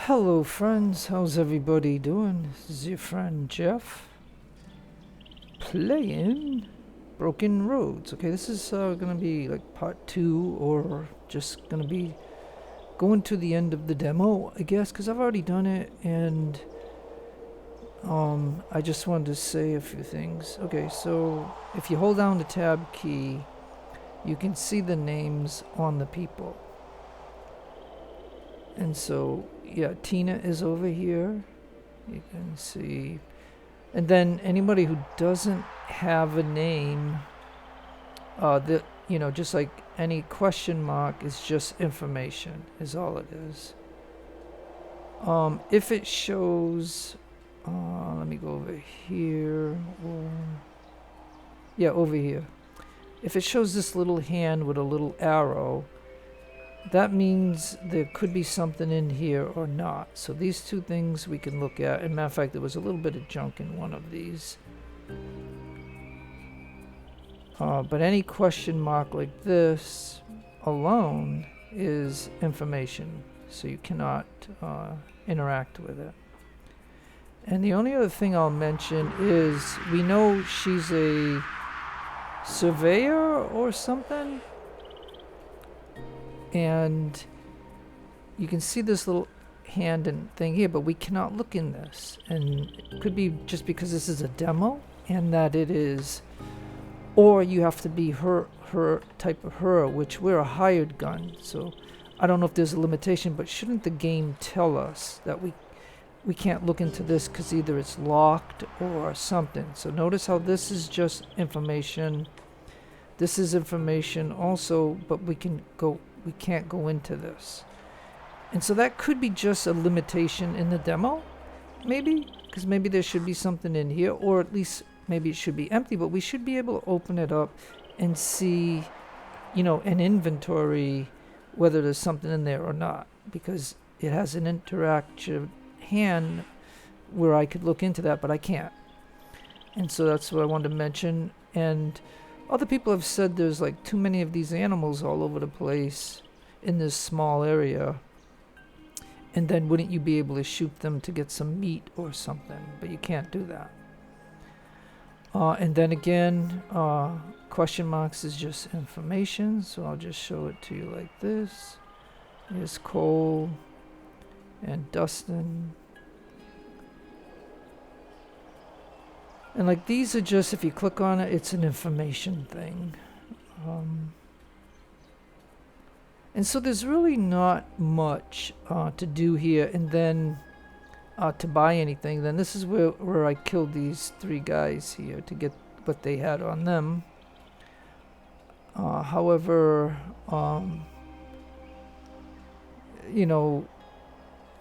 Hello friends, how's everybody doing? This is your friend Jeff playing Broken Roads. Okay, this is gonna be like part 2 or just gonna be going to the end of the demo, I guess, because I've already done it and I just wanted to say a few things. Okay, so if you hold down the tab key, you can see the names on the people. And so, yeah, Tina is over here. You can see. And then anybody who doesn't have a name, just like any question mark is just information, is all it is. If it shows, let me go over here, over here. If it shows this little hand with a little arrow, that means there could be something in here or not. So these two things we can look at. As a matter of fact, there was a little bit of junk in one of these. But any question mark like this alone is information. So you cannot interact with it. And the only other thing I'll mention is we know she's a surveyor or something. And you can see this little hand and thing here, but we cannot look in this. And it could be just because this is a demo and that it is, or you have to be her type of her, which we're a hired gun. So I don't know if there's a limitation, but shouldn't the game tell us that we can't look into this because either it's locked or something? So notice how this is just information. This is information also, but we can't go into this. And so that could be just a limitation in the demo, maybe, because maybe there should be something in here, or at least maybe it should be empty, but we should be able to open it up and see, an inventory, whether there's something in there or not, because it has an interactive hand where I could look into that, but I can't. And so that's what I wanted to mention. And other people have said there's like too many of these animals all over the place in this small area. And then wouldn't you be able to shoot them to get some meat or something? But you can't do that. And then again, question marks is just information. So I'll just show it to you like this. Here's Cole and Dustin. And like these are just, if you click on it, it's an information thing. And so there's really not much to do here. And then to buy anything, then this is where I killed these 3 guys here to get what they had on them. However,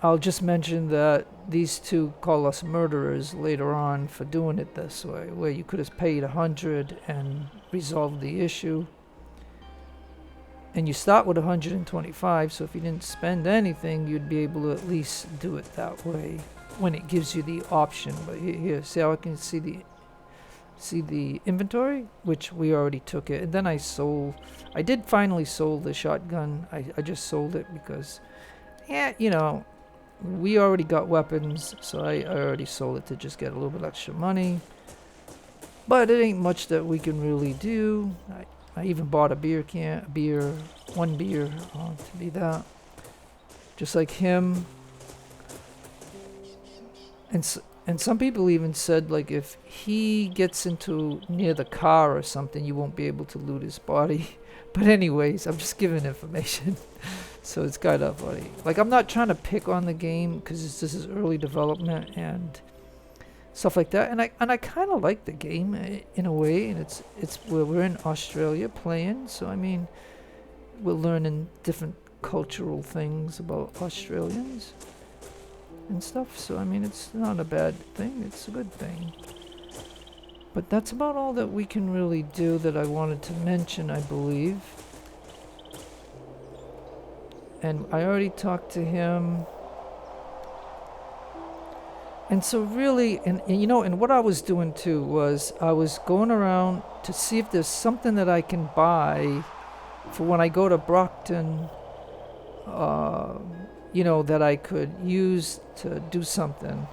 I'll just mention that these 2 call us murderers later on for doing it this way, where you could have paid 100 and resolved the issue. And you start with 125, so if you didn't spend anything, you'd be able to at least do it that way when it gives you the option. But here, see how I can see the inventory, which we already took it. And then I did finally sold the shotgun. I just sold it because, we already got weapons, so I already sold it to just get a little bit extra money. But it ain't much that we can really do. I even bought one beer to be that. Just like him. And some people even said, like, if he gets into near the car or something, you won't be able to loot his body. But anyways, I'm just giving information. So it's kind of funny. Like, I'm not trying to pick on the game because this is early development and stuff like that. And I kind of like the game in a way. And it's where we're in Australia playing. So, I mean, we're learning different cultural things about Australians and stuff. So, I mean, it's not a bad thing. It's a good thing. But that's about all that we can really do that I wanted to mention, I believe. And I already talked to him. And so really, and what I was doing too was I was going around to see if there's something that I can buy for when I go to Brockton, you know, that I could use to do something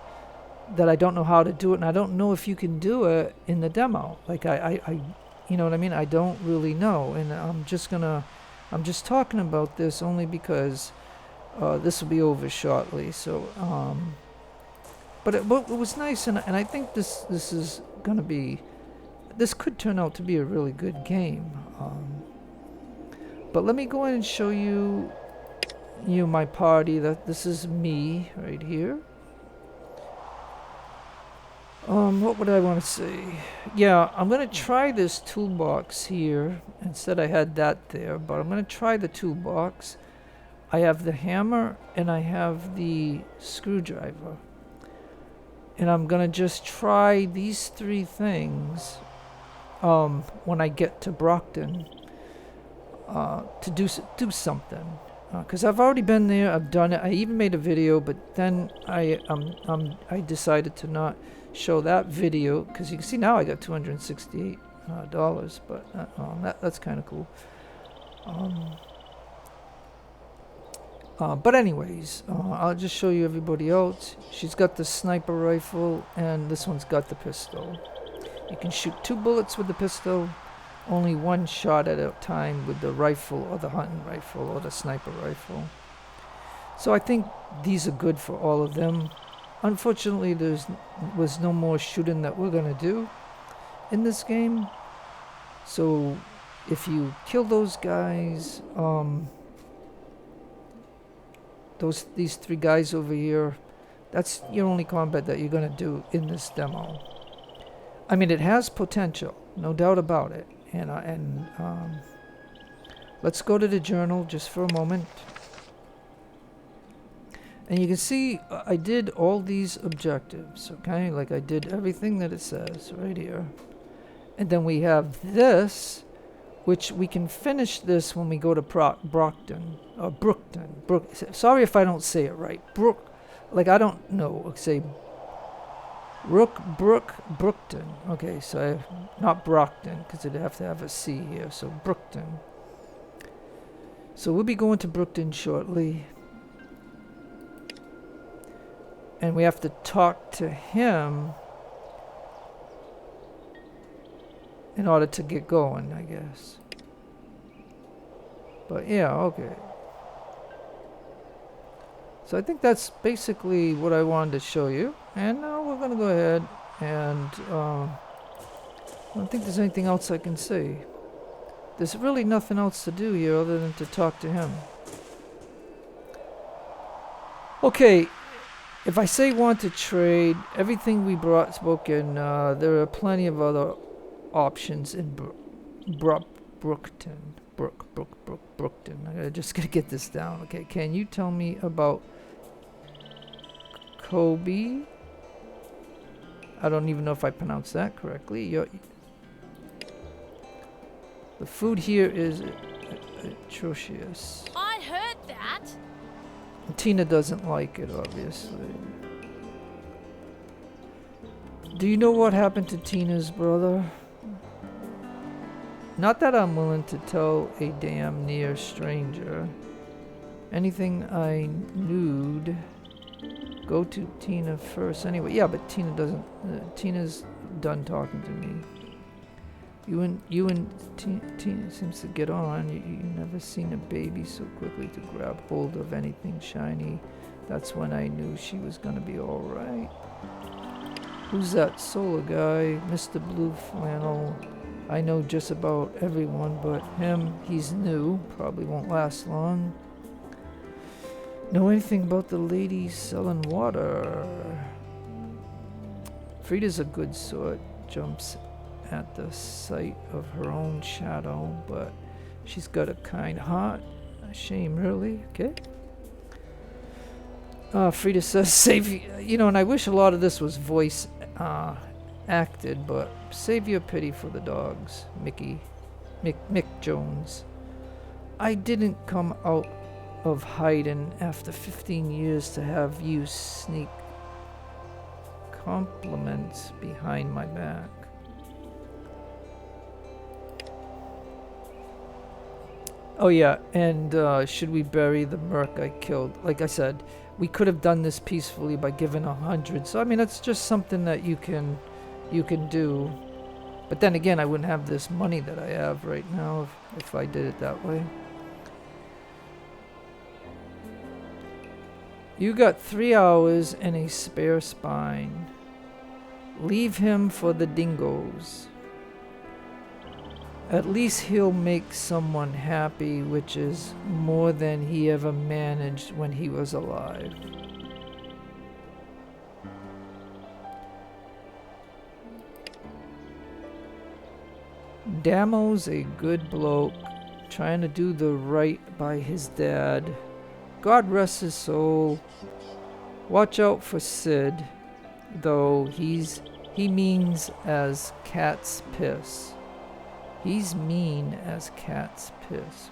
that I don't know how to do it, and I don't know if you can do it in the demo. Like I you know what I mean? I don't really know, and I'm just talking about this only because this will be over shortly. So, but it was nice, and I think this is gonna be, this could turn out to be a really good game. But let me go in and show you my party. That this is me right here. What would I want to say? Yeah, I'm gonna try this toolbox here. Instead I had that there, but I'm gonna try the toolbox. I have the hammer and I have the screwdriver. And I'm gonna just try these three things when I get to Brockton to do something. Because I've already been there, I've done it. I even made a video, but then I decided to not show that video, because you can see now I got $268, but that's kind of cool. But anyways, I'll just show you everybody else. She's got the sniper rifle, and this one's got the pistol. You can shoot 2 bullets with the pistol, only 1 shot at a time with the rifle, or the hunting rifle, or the sniper rifle. So I think these are good for all of them. Unfortunately, was no more shooting that we're gonna do in this game. So if you kill those guys, these 3 guys over here, that's your only combat that you're gonna do in this demo. I mean, it has potential, no doubt about it. And let's go to the journal just for a moment. And you can see I did all these objectives, okay? Like I did everything that it says right here. And then we have this, which we can finish this when we go to Brockton. Sorry if I don't say it right. Like I don't know, say Brookton. Okay, so not Brockton, because it'd have to have a C here. So Brookton. So we'll be going to Brookton shortly. And we have to talk to him in order to get going, I guess. But yeah, okay. So I think that's basically what I wanted to show you. And now we're going to go ahead and I don't think there's anything else I can say. There's really nothing else to do here other than to talk to him. Okay. If I say want to trade, everything we spoken, there are plenty of other options in Brookton. Brookton. I just gotta get this down. Okay, can you tell me about Kobe? I don't even know if I pronounced that correctly. The food here is atrocious. I heard that. Tina doesn't like it, obviously. Do you know what happened to Tina's brother? Not that I'm willing to tell a damn near stranger. Anything I nude, go to Tina first. Anyway, yeah, but Tina doesn't. Tina's done talking to me. You and Tina seems to get on. You never seen a baby so quickly to grab hold of anything shiny. That's when I knew she was gonna be all right. Who's that solar guy, Mr. Blue Flannel? I know just about everyone but him. He's new, probably won't last long. Know anything about the lady selling water? Frida's a good sort. Jumps at the sight of her own shadow, but she's got a kind heart. A shame, really. Okay. Frida says, save you know, and I wish a lot of this was voice acted, but save your pity for the dogs, Mick Jones. I didn't come out of hiding after 15 years to have you sneak compliments behind my back. Oh yeah, and should we bury the merc I killed? Like I said, we could have done this peacefully by giving 100. So I mean, that's just something that you can do. But then again, I wouldn't have this money that I have right now if I did it that way. You got 3 hours and a spare spine. Leave him for the dingoes. At least he'll make someone happy, which is more than he ever managed when he was alive. Damo's a good bloke, trying to do the right by his dad. God rest his soul. Watch out for Sid, though he means as cat's piss. He's mean as cat's piss.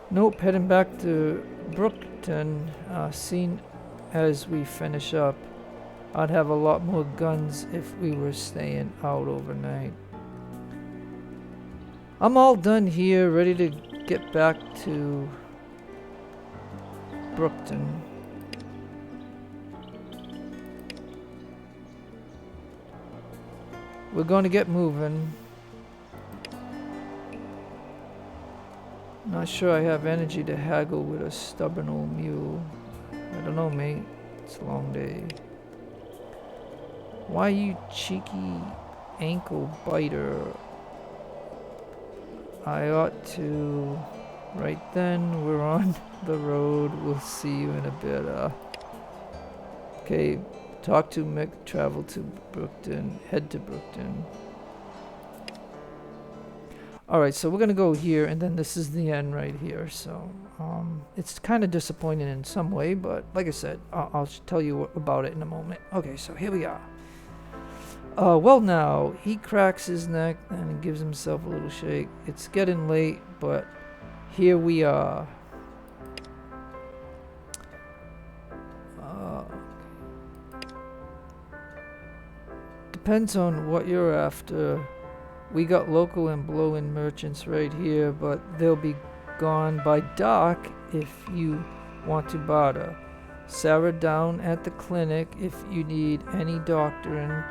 Nope, heading back to Brookton, seen as we finish up. I'd have a lot more guns if we were staying out overnight. I'm all done here, ready to get back to Brookton. We're going to get moving. Not sure I have energy to haggle with a stubborn old mule. I don't know, mate. It's a long day. Why, you cheeky ankle biter? I ought to... Right then, we're on the road. We'll see you in a bit. Okay, talk to Mick, travel to Brookton, head to Brookton. Alright, so we're going to go here, and then this is the end right here. So, it's kind of disappointing in some way, but like I said, I'll tell you about it in a moment. Okay, so here we are. Well now, he cracks his neck and he gives himself a little shake. It's getting late, but here we are. Depends on what you're after. We got local and blow-in merchants right here, but they'll be gone by dark if you want to barter. Sarah down at the clinic if you need any doctoring.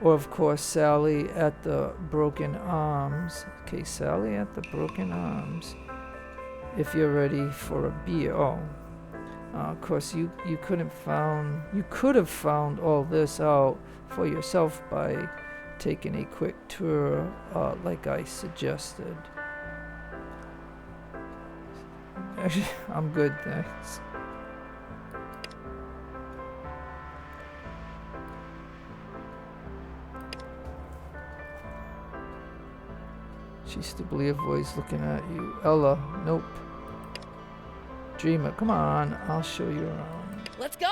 Or of course Sally at the Broken Arms. Okay, Sally at the Broken Arms. If you're ready for a beer. Oh. Of course you could have found all this out for yourself by taking a quick tour like I suggested. I'm good, thanks. She's still a voice looking at you. Ella, nope. Dreamer, come on, I'll show you around. Let's go!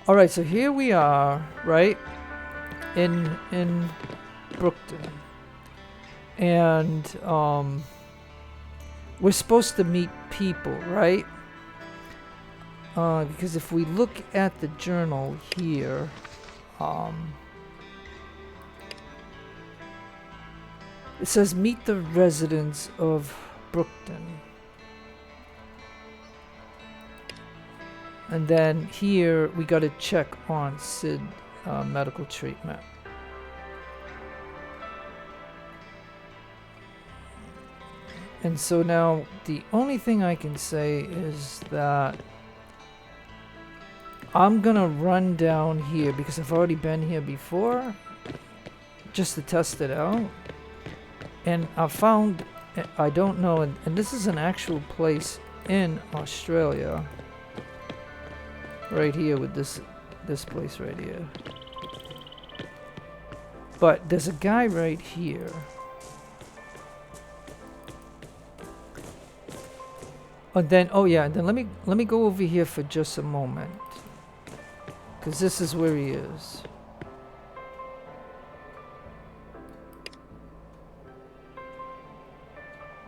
Alright, so here we are, right? In Brookton. And we're supposed to meet people, right? Because if we look at the journal here, it says meet the residents of Brookton. And then here we got to check on Sid medical treatment. And so now the only thing I can say is that I'm gonna run down here because I've already been here before just to test it out. And I found, I don't know, and this is an actual place in Australia. Right here with this place right here. But there's a guy right here. And then, oh yeah, and then let me go over here for just a moment. Cause this is where he is.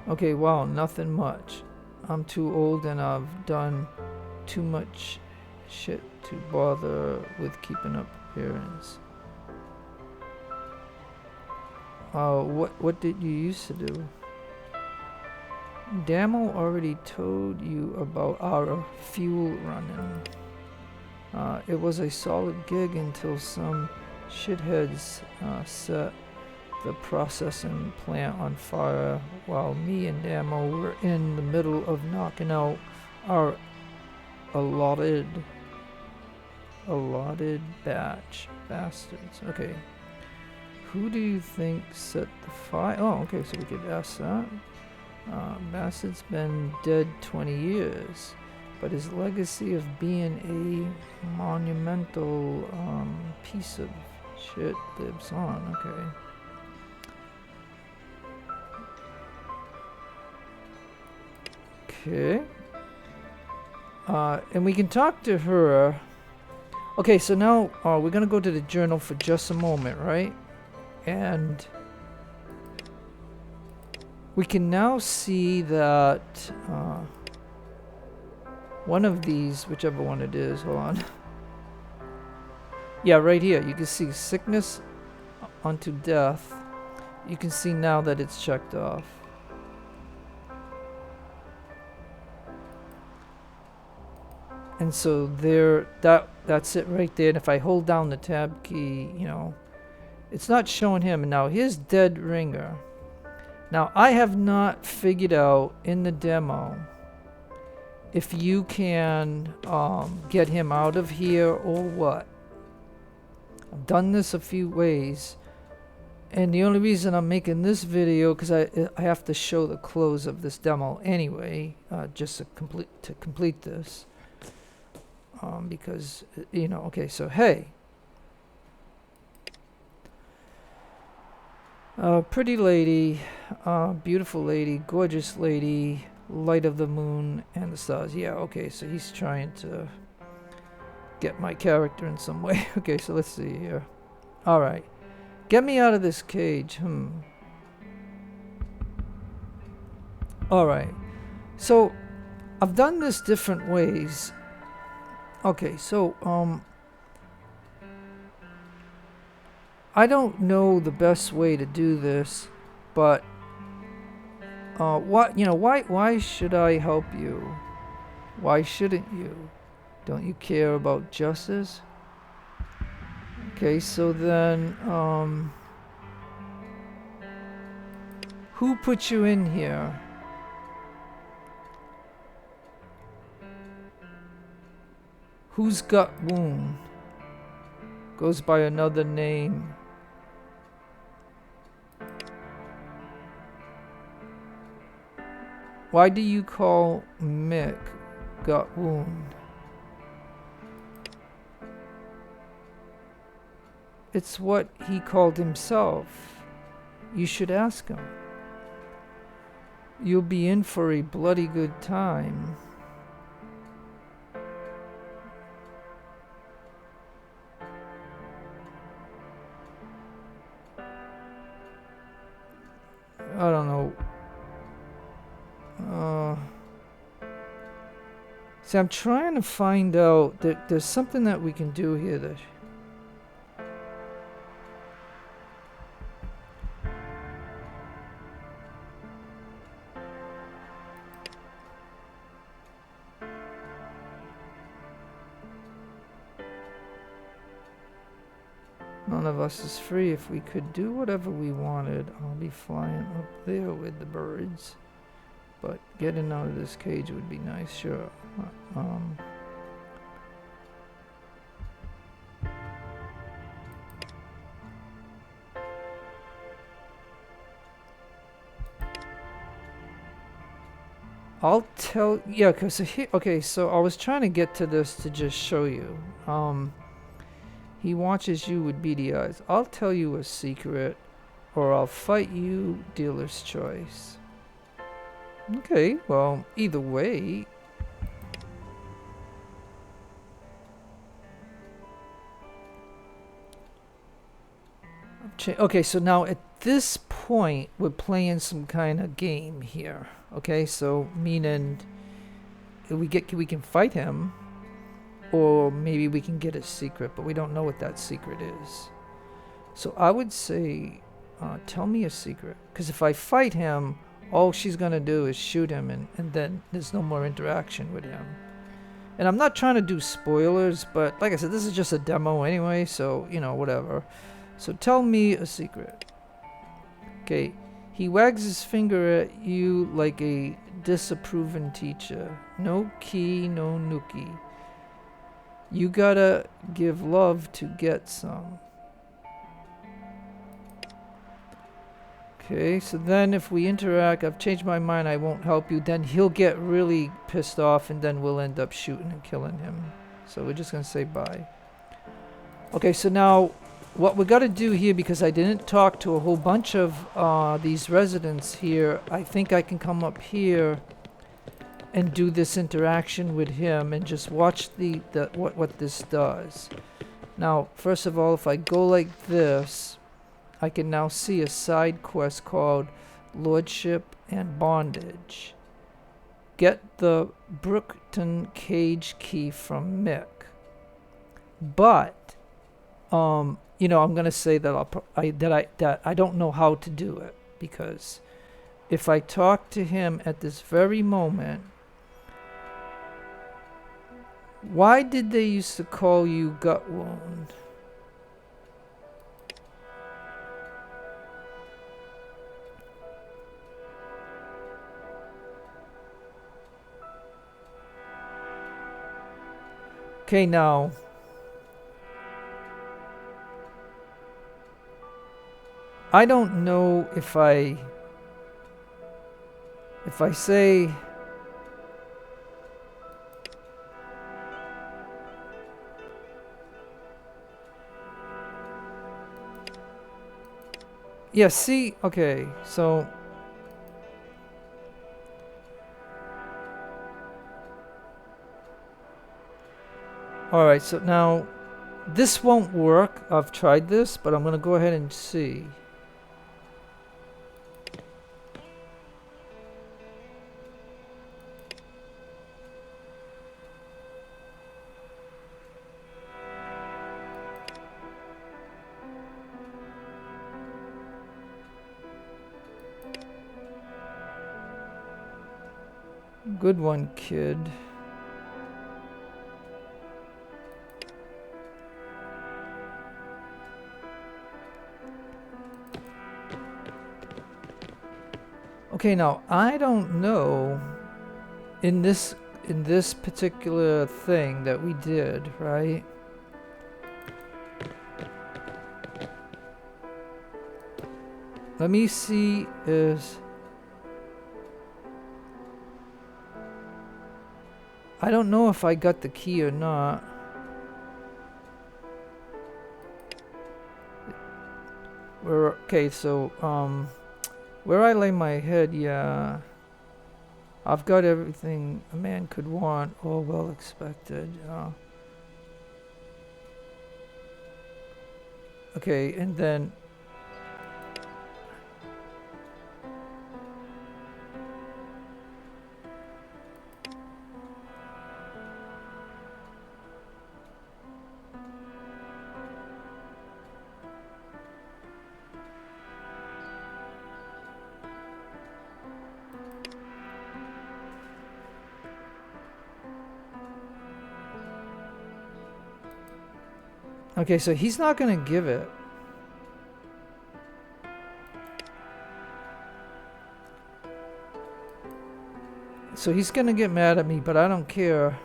Okay, wow, nothing much. I'm too old and I've done too much shit to bother with keeping up appearance. What did you used to do? Damo already told you about our fuel running. It was a solid gig until some shitheads set the processing plant on fire while me and Damo were in the middle of knocking out our allotted batch. Bastards. Okay. Who do you think set the fire? Oh, okay, so we could ask that. Bastards been dead 20 years, but his legacy of being a monumental piece of shit lives on. Okay. Okay. And we can talk to her. Okay, so now we're gonna go to the journal for just a moment, right? And we can now see that one of these, whichever one it is, hold on. Yeah, right here, you can see sickness unto death. You can see now that it's checked off. And so there, that's it right there. And if I hold down the tab key, you know, it's not showing him. And now here's Dead Ringer. Now I have not figured out in the demo if you can get him out of here or what. I've done this a few ways. And the only reason I'm making this video, because I have to show the close of this demo anyway, just to complete this. Because, you know, okay, so hey. Pretty lady, beautiful lady, gorgeous lady, light of the moon and the stars. Yeah, okay, so he's trying to get my character in some way. Okay, so let's see here. Alright. Get me out of this cage. Alright. So, I've done this different ways. Okay, so, I don't know the best way to do this, but, why should I help you? Why shouldn't you? Don't you care about justice? Okay, so then, who put you in here? Who's gut wound? Goes by another name. Why do you call Mick gut wound? It's what he called himself. You should ask him. You'll be in for a bloody good time. I don't know. See, I'm trying to find out that there's something that we can do here that... None of us is free. If we could do whatever we wanted, I'll be flying up there with the birds. But getting out of this cage would be nice, sure. I'll tell, yeah, cause okay, so I was trying to get to this to just show you. He watches you with beady eyes. I'll tell you a secret, or I'll fight you, dealer's choice. Okay, well, either way. Okay, so now at this point, we're playing some kind of game here. Okay, so meaning we can fight him, or maybe we can get a secret, but we don't know what that secret is. So I would say, tell me a secret. Because if I fight him, all she's going to do is shoot him, and then there's no more interaction with him. And I'm not trying to do spoilers, but like I said, this is just a demo anyway, so, you know, whatever. So tell me a secret. Okay, he wags his finger at you like a disapproving teacher. No key, no nookie. You gotta give love to get some. Okay, so then if we interact, I've changed my mind, I won't help you, then he'll get really pissed off and then we'll end up shooting and killing him. So we're just gonna say bye. Okay, so now what we gotta do here, because I didn't talk to a whole bunch of these residents here, I think I can come up here and do this interaction with him and just watch what this does. Now, first of all, if I go like this, I can now see a side quest called Lordship and Bondage. Get the Brookton Cage key from Mick. But, you know, I'm gonna say that I don't know how to do it, because if I talk to him at this very moment, why did they used to call you Gut Wound? Okay, now I don't know if I say yeah, see, okay, so alright, so now this won't work. I've tried this, but I'm gonna go ahead and see. Good one, kid. Okay, now I don't know in this particular thing that we did, right? Let me see is I don't know if I got the key or not. Okay, so where I lay my head, yeah, I've got everything a man could want, all well expected. Okay, and then okay, so he's not gonna give it. So he's gonna get mad at me, but I don't care.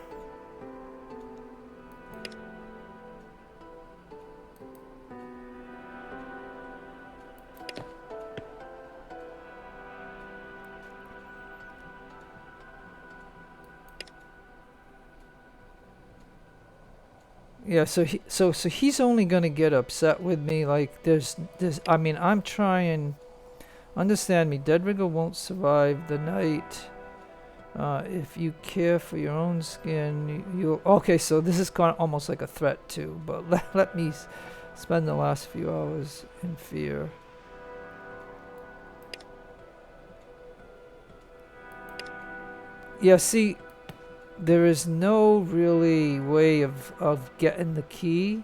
Yeah, so he's only gonna get upset with me. Like there's I mean, I'm trying. Understand me, Deadrigger won't survive the night. If you care for your own skin, you'll... Okay, so this is kind of almost like a threat too, but let me spend the last few hours in fear. Yeah, see, there is no really way of getting the key.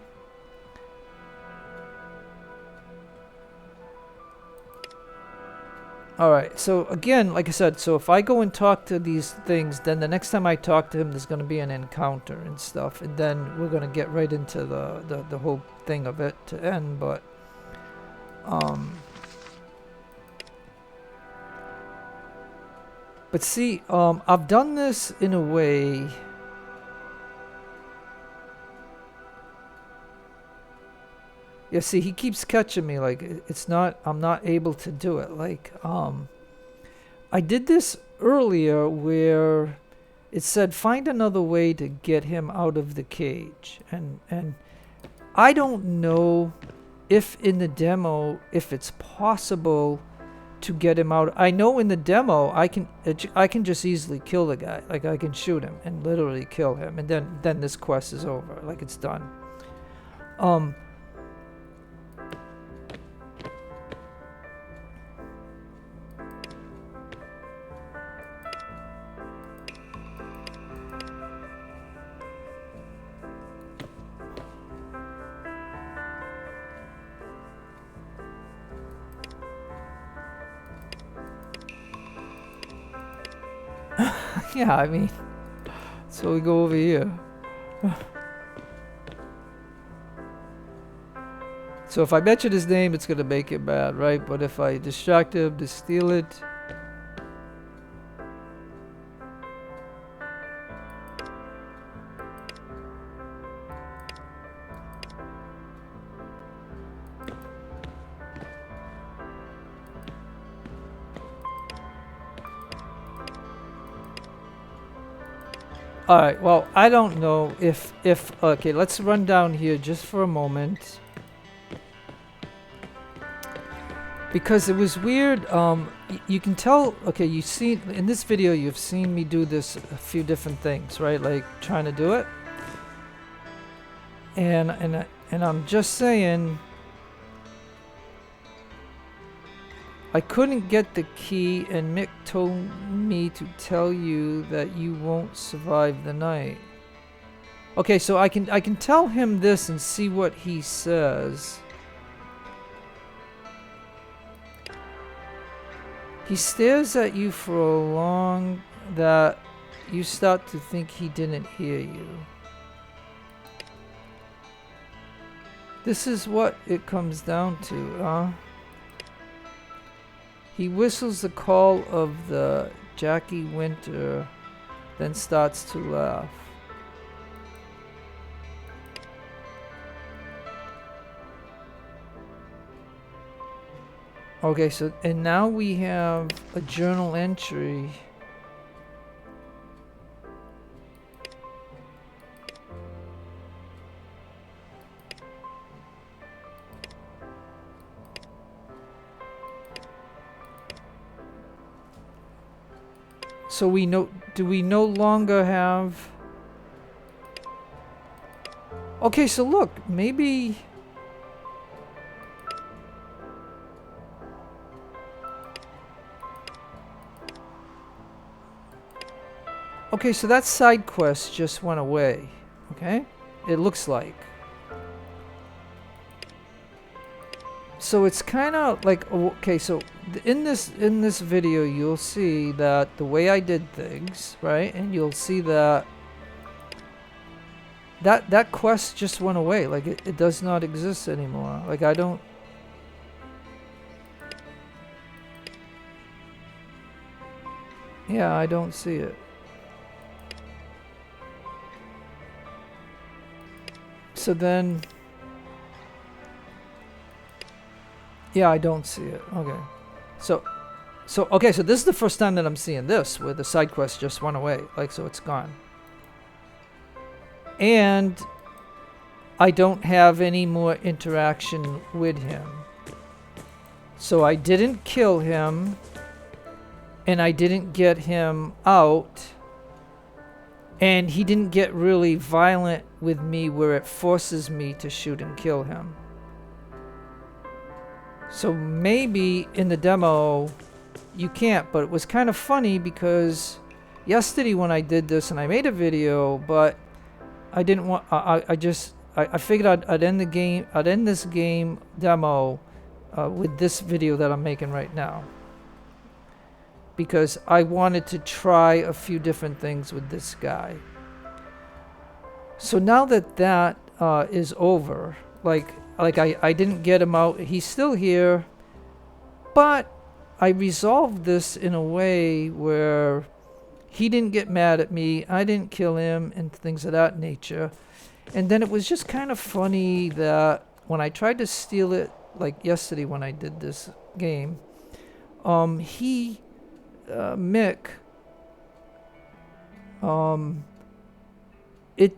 Alright, so again, like I said, so if I go and talk to these things, then the next time I talk to him, there's going to be an encounter and stuff, and then we're going to get right into the whole thing of it to end, but see, I've done this in a way. Yeah, see, he keeps catching me, like, it's not, I'm not able to do it. Like, I did this earlier where it said find another way to get him out of the cage. And I don't know if in the demo, if it's possible to get him out. I know in the demo, I can just easily kill the guy. Like, I can shoot him and literally kill him. And then this quest is over, like, it's done. Yeah, I mean, so we go over here. So if I mention his name, it's gonna make it bad, right? But if I distract him to steal it, alright, well, I don't know if, okay, let's run down here just for a moment. Because it was weird, you can tell, okay, you see, in this video, you've seen me do this a few different things, right? Like, trying to do it. And I'm just saying, I couldn't get the key, and Mick told me to tell you that you won't survive the night. Okay, so I can tell him this and see what he says. He stares at you for a long that you start to think he didn't hear you. This is what it comes down to, huh? He whistles the call of the Jackie Winter, then starts to laugh. Okay, so, and now we have a journal entry. So we know, do we no longer have... Okay, so look, maybe... Okay, so that side quest just went away, okay? It looks like. So it's kind of like, okay, so in this video you'll see that the way I did things, right? And you'll see that that quest just went away. Like it does not exist anymore. Like I don't... Yeah, I don't see it. So then... Yeah, I don't see it. Okay. So okay, so this is the first time that I'm seeing this, where the side quest just went away. Like, so it's gone. And I don't have any more interaction with him. So I didn't kill him, and I didn't get him out, and he didn't get really violent with me where it forces me to shoot and kill him. So maybe in the demo you can't, but it was kind of funny because yesterday when I did this, and I made a video, but I didn't want. I figured I'd end the game. I'd end this game demo with this video that I'm making right now, because I wanted to try a few different things with this guy. So now that that is over, like I didn't get him out. He's still here, but I resolved this in a way where he didn't get mad at me, I didn't kill him, and things of that nature. And then it was just kind of funny that when I tried to steal it, like yesterday when I did this game, Mick,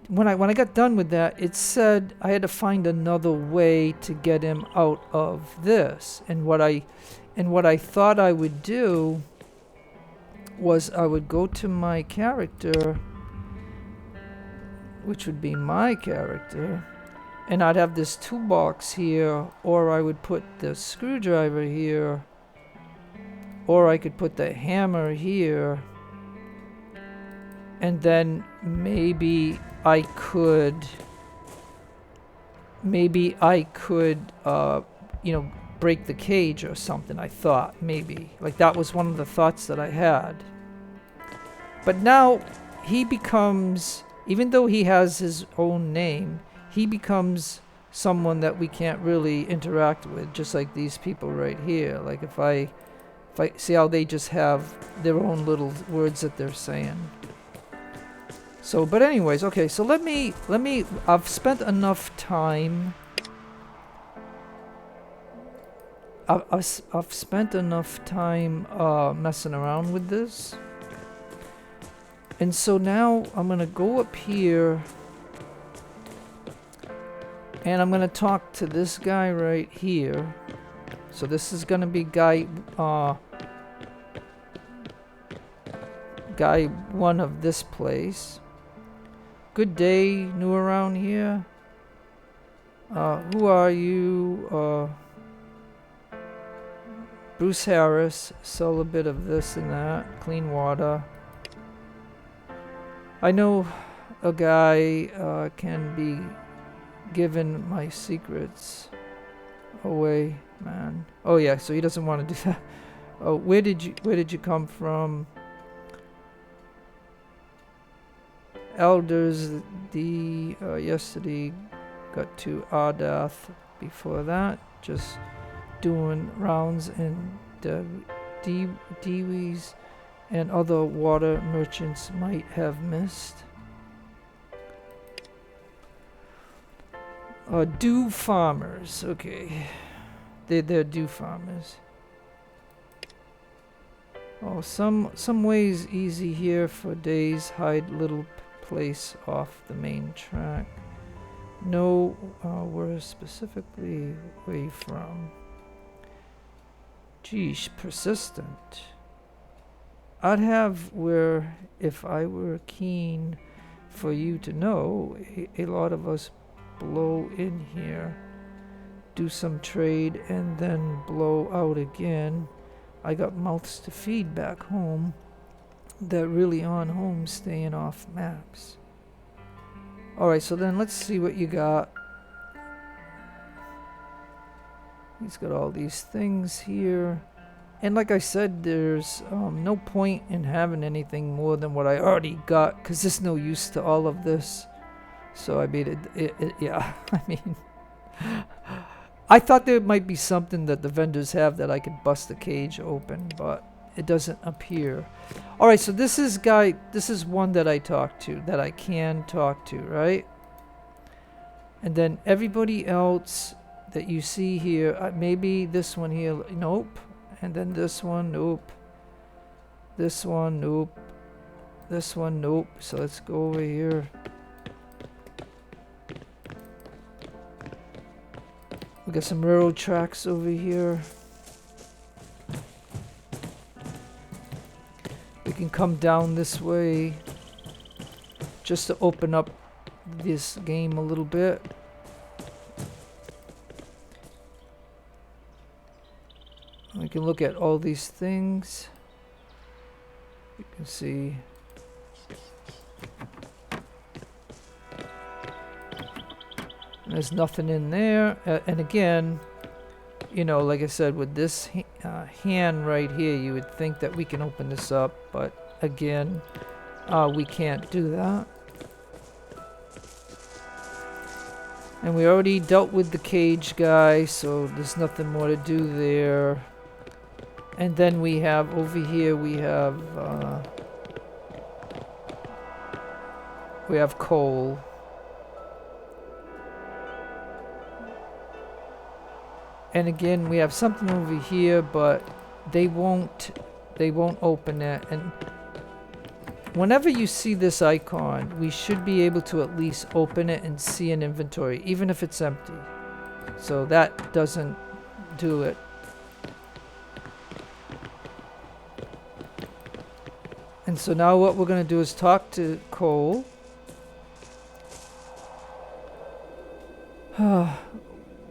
when I got done with that, it said I had to find another way to get him out of this. And what I thought I would do was I would go to my character, which would be my character, and I'd have this toolbox here, or I would put the screwdriver here, or I could put the hammer here, and then maybe I could break the cage or something. I thought maybe, like, that was one of the thoughts that I had. But now he becomes, even though he has his own name, he becomes someone that we can't really interact with, just like these people right here. Like if I see how they just have their own little words that they're saying. So, but anyways, okay, so let me, I've spent enough time. I've spent enough time messing around with this. And so now I'm going to go up here. And I'm going to talk to this guy right here. So this is going to be guy one of this place. Good day, new around here. Who are you? Bruce Harris, sell a bit of this and that, clean water. I know a guy can be given my secrets away, man. Oh yeah, so he doesn't want to do that. Oh, where did you come from? Elders, yesterday got to Ardath. Before that, just doing rounds in the Deweys and other water merchants might have missed. Dew farmers, okay. They're dew farmers. Oh, some ways easy here for days. Hide little place off the main track. Know where specifically where you from. Geesh, persistent. I'd have where, if I were keen for you to know, a lot of us blow in here, do some trade, and then blow out again. I got mouths to feed back home that really on home, staying off maps. Alright, so then let's see what you got. He's got all these things here. And like I said, there's no point in having anything more than what I already got, because there's no use to all of this. So I mean, yeah, I mean, I thought there might be something that the vendors have that I could bust the cage open, but it doesn't appear. Alright, so this is one that I talked to, that I can talk to, right? And then everybody else that you see here, maybe this one here, nope. And then this one, nope. This one, nope. This one, nope. So let's go over here. We got some railroad tracks over here. We can come down this way just to open up this game a little bit. We can look at all these things. You can see There's nothing in there. And again, you know, like I said, with this hand right here, you would think that we can open this up, but again, we can't do that. And we already dealt with the cage guy, so there's nothing more to do there. And then we have, over here, we have coal. And again, we have something over here, but they won't open it. And whenever you see this icon, we should be able to at least open it and see an inventory, even if it's empty. So that doesn't do it. And so now what we're going to do is talk to Cole.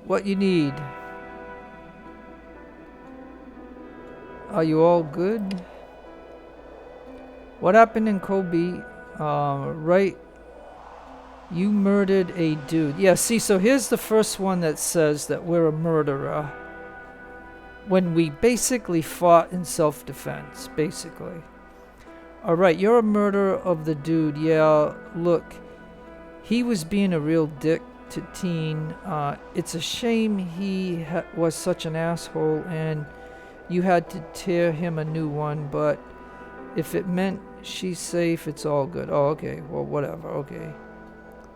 What you need? Are you all good? What happened in Kobe? Right. You murdered a dude. Yeah, see, so here's the first one that says that we're a murderer. When we basically fought in self-defense, basically. Alright, you're a murderer of the dude. Yeah, look. He was being a real dick to Teen. It's a shame he was such an asshole and you had to tear him a new one, but if it meant she's safe, it's all good. Oh, okay. Well, whatever. Okay.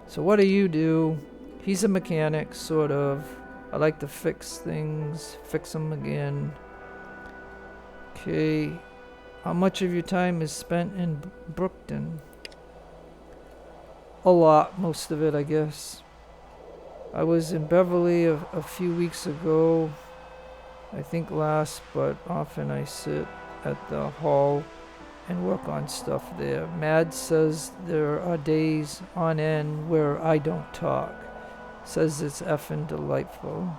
So what do you do? He's a mechanic, sort of. I like to fix things. Fix them again. Okay. How much of your time is spent in Brookton? A lot. Most of it, I guess. I was in Beverly a few weeks ago. I think last, but often I sit at the hall and work on stuff there. Mad says there are days on end where I don't talk. Says it's effing delightful.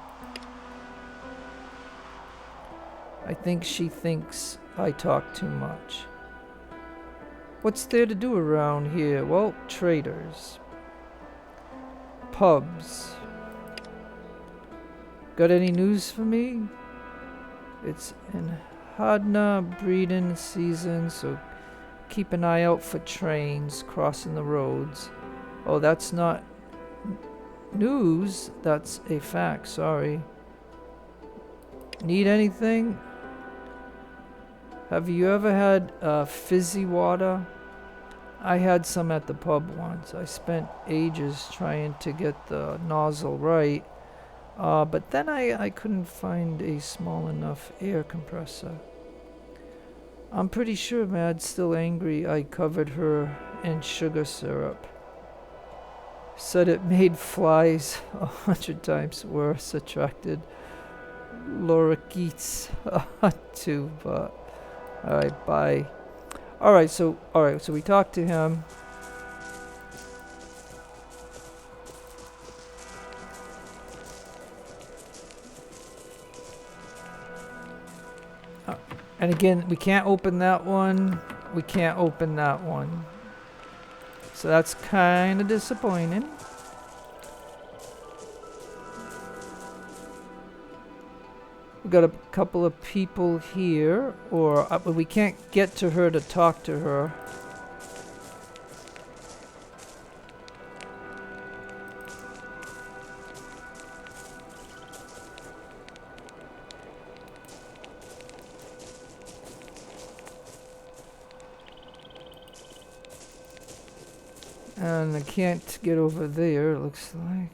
I think she thinks I talk too much. What's there to do around here? Well, traders. Pubs. Got any news for me? It's in Hadna breeding season, so keep an eye out for trains crossing the roads. Oh, that's not news, that's a fact, sorry. Need anything? Have you ever had fizzy water? I had some at the pub once. I spent ages trying to get the nozzle right. But then I couldn't find a small enough air compressor. I'm pretty sure Mad's still angry I covered her in sugar syrup. Said it made flies 100 times worse, attracted lorikeets too, but alright, bye. Alright, so we talked to him. And again, we can't open that one. We can't open that one. So that's kind of disappointing. We've got a couple of people here, but we can't get to her to talk to her. And I can't get over there, it looks like.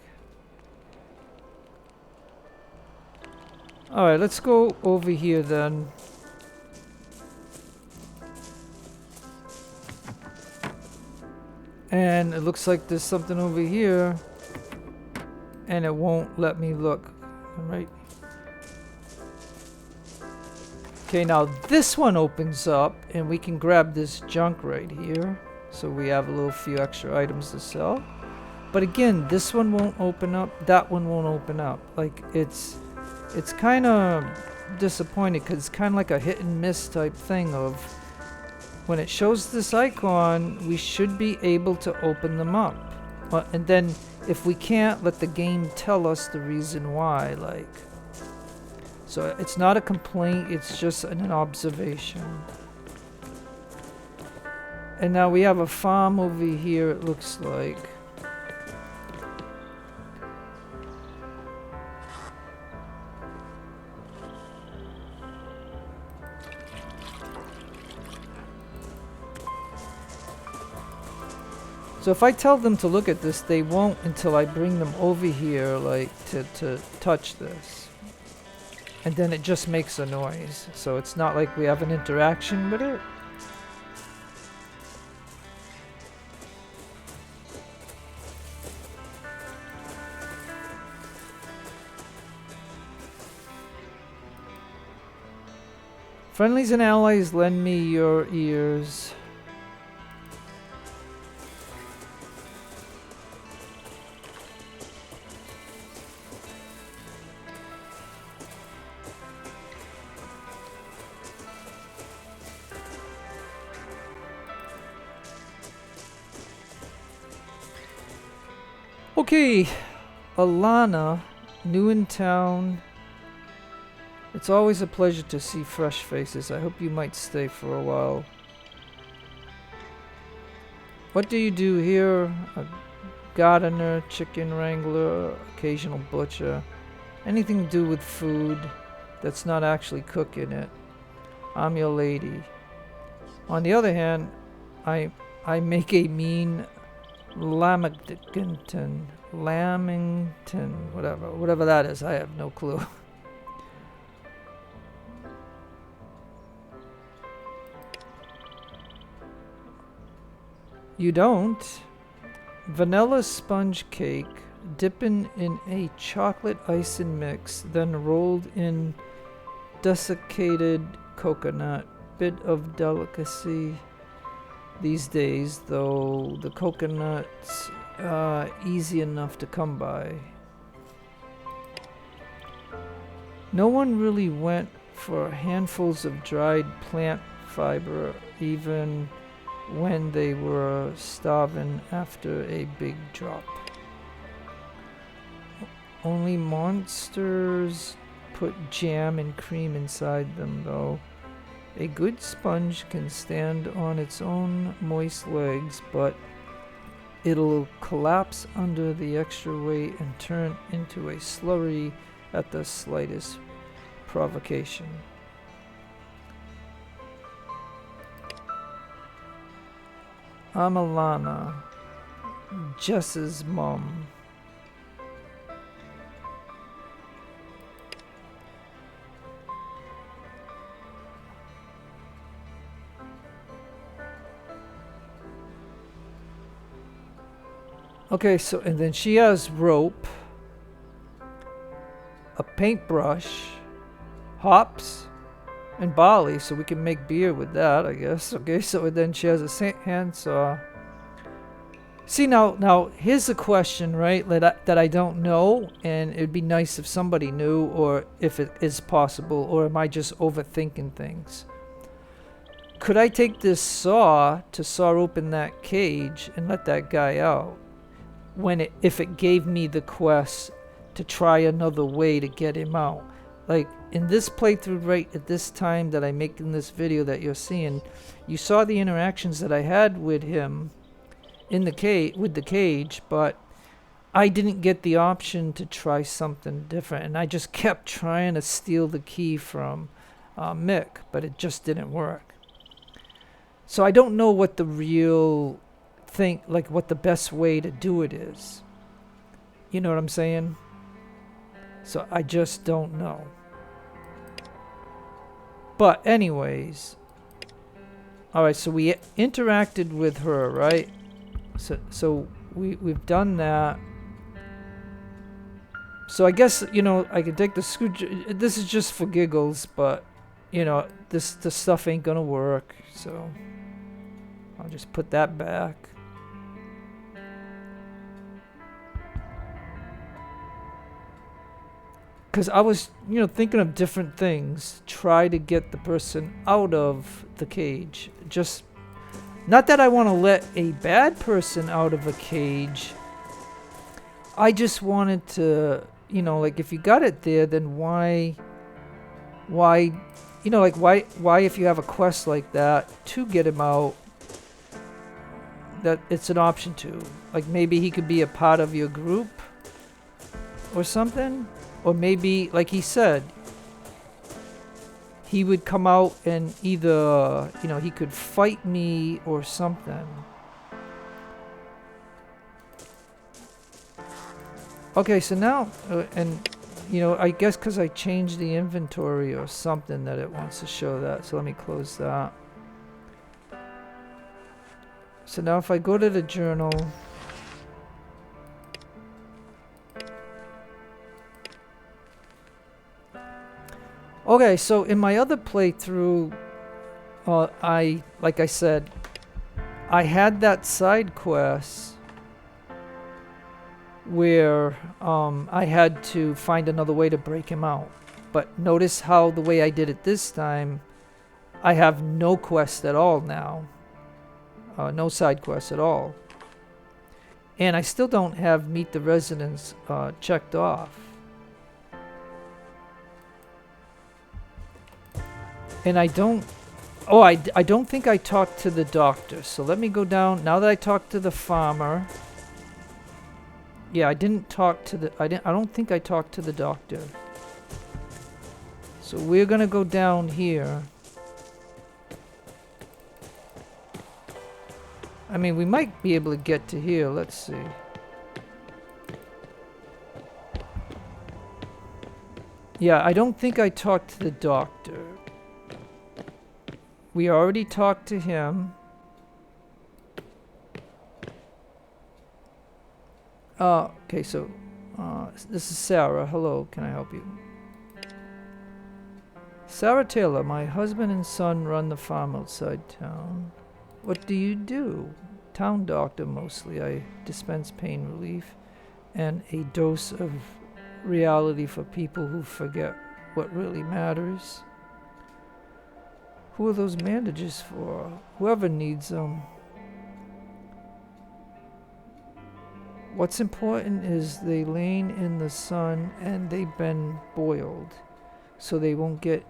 Alright, let's go over here then. And it looks like there's something over here. And it won't let me look. Alright. Okay, now this one opens up and we can grab this junk right here. So we have a little few extra items to sell. But again, this one won't open up. That one won't open up. Like, it's kind of disappointing because it's kind of like a hit and miss type thing of when it shows this icon, we should be able to open them up. And then if we can't, let the game tell us the reason why, like. So it's not a complaint, it's just an observation. And now we have a farm over here, it looks like. So if I tell them to look at this, they won't until I bring them over here, like, to touch this. And then it just makes a noise. So it's not like we have an interaction with it. Friendlies and allies, lend me your ears. Okay, Alana, new in town. It's always a pleasure to see fresh faces. I hope you might stay for a while. What do you do here? A gardener, chicken wrangler, occasional butcher. Anything to do with food that's not actually cooking it. I'm your lady. On the other hand, I make a mean Lamington, whatever that is. I have no clue. You don't? Vanilla sponge cake, dipping in a chocolate icing mix, then rolled in desiccated coconut. Bit of delicacy these days, though the coconut's easy enough to come by. No one really went for handfuls of dried plant fiber, even when they were starving after a big drop. Only monsters put jam and cream inside them, though. A good sponge can stand on its own moist legs, but it'll collapse under the extra weight and turn into a slurry at the slightest provocation. I'm Alana, Jess's mom. Okay, so, and then she has rope, a paintbrush, hops, and barley, so we can make beer with that, I guess. Okay, so then she has a handsaw. See, now here's a question, right, that I don't know, and it'd be nice if somebody knew, or if it is possible, or am I just overthinking things? Could I take this saw to saw open that cage and let that guy out? If it gave me the quest to try another way to get him out. Like, in this playthrough right at this time that I'm making this video that you're seeing, you saw the interactions that I had with him in the with the cage, but I didn't get the option to try something different, and I just kept trying to steal the key from Mick, but it just didn't work. So I don't know what the real thing, like what the best way to do it is. You know what I'm saying? So I just don't know. But anyways, alright, so we interacted with her, right? So we've done that. So I guess, you know, I could take the screwdriver. This is just for giggles, but you know, this stuff ain't gonna work, so I'll just put that back. Because I was, you know, thinking of different things. Try to get the person out of the cage. Just, not that I want to let a bad person out of a cage, I just wanted to, like if you got it there, then why, like why if you have a quest like that to get him out, that it's an option to, like maybe he could be a part of your group or something, or maybe like he said, he would come out and either, he could fight me or something. Okay, so now, I guess because I changed the inventory or something that it wants to show that. So let me close that. So now if I go to the journal, okay, so in my other playthrough, like I said, I had that side quest where I had to find another way to break him out. But notice how the way I did it this time, I have no quest at all now. No side quest at all. And I still don't have Meet the Residents checked off. And I don't... Oh, I don't think I talked to the doctor. So let me go down. Now that I talked to the farmer... Yeah, I didn't talk to the... I don't think I talked to the doctor. So we're gonna go down here. I mean, we might be able to get to here. Let's see. Yeah, I don't think I talked to the doctor. We already talked to him. Okay, so this is Sarah. Hello, can I help you? Sarah Taylor, my husband and son run the farm outside town. What do you do? Town doctor mostly. I dispense pain relief and a dose of reality for people who forget what really matters. Who are those bandages for? Whoever needs them. What's important is they lain in the sun and they've been boiled, so they won't get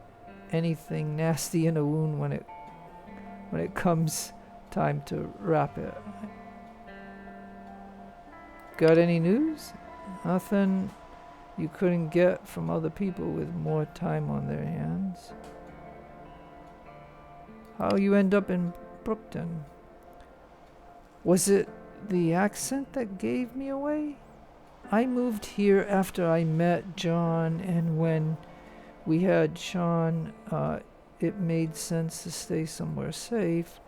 anything nasty in a wound when it comes time to wrap it. Got any news? Nothing you couldn't get from other people with more time on their hands. How you end up in Brookton? Was it the accent that gave me away? I moved here after I met John, and when we had Sean, it made sense to stay somewhere safe.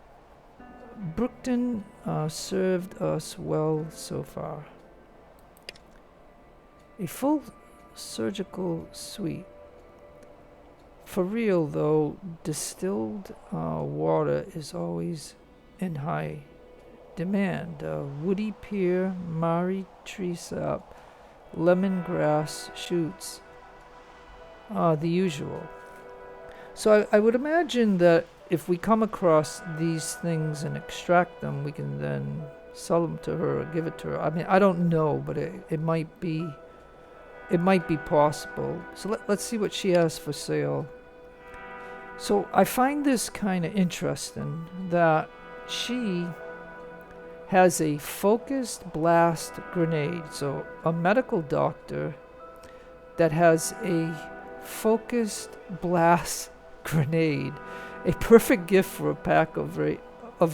Brookton served us well so far. A full surgical suite. For real though, distilled water is always in high demand. Woody pear, Mari tree sap, lemongrass shoots. The usual. So I would imagine that if we come across these things and extract them, we can then sell them to her or give it to her. I mean, I don't know, but it might be possible. So let's see what she has for sale. So I find this kind of interesting that she has a focused blast grenade. So a medical doctor that has a focused blast grenade, a perfect gift for a pack of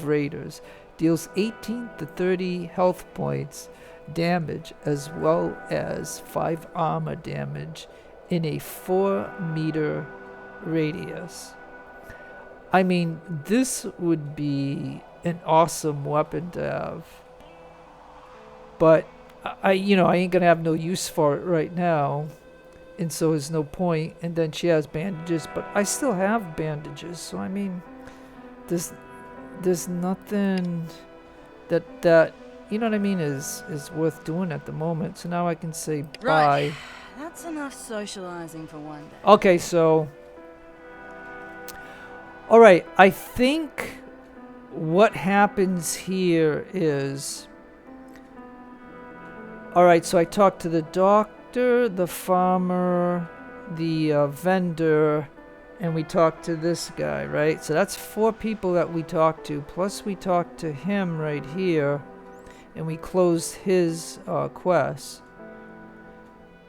raiders. Deals 18 to 30 health points damage as well as 5 armor damage in a 4-meter radius. I mean, this would be an awesome weapon to have, but I ain't gonna have no use for it right now, and so there's no point. And then she has bandages, but I still have bandages, so I mean, there's nothing that you know what I mean is worth doing at the moment. So now I can say bye. Right. That's enough socializing for one day. Okay, so all right, I think what happens here is Alright, so I talked to the doctor, the farmer, the vendor, and we talked to this guy, right? So that's 4 people that we talked to, plus we talked to him right here, and we closed his quest.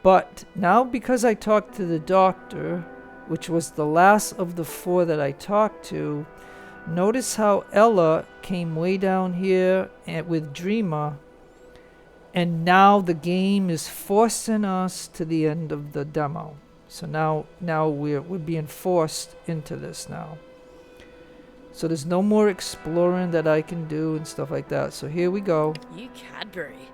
But now because I talked to the doctor, which was the last of the 4 that I talked to, notice how Ella came way down here and with Dreamer, and now the game is forcing us to the end of the demo. So now we're being forced into this now. So there's no more exploring that I can do and stuff like that. So here we go. You Cadbury.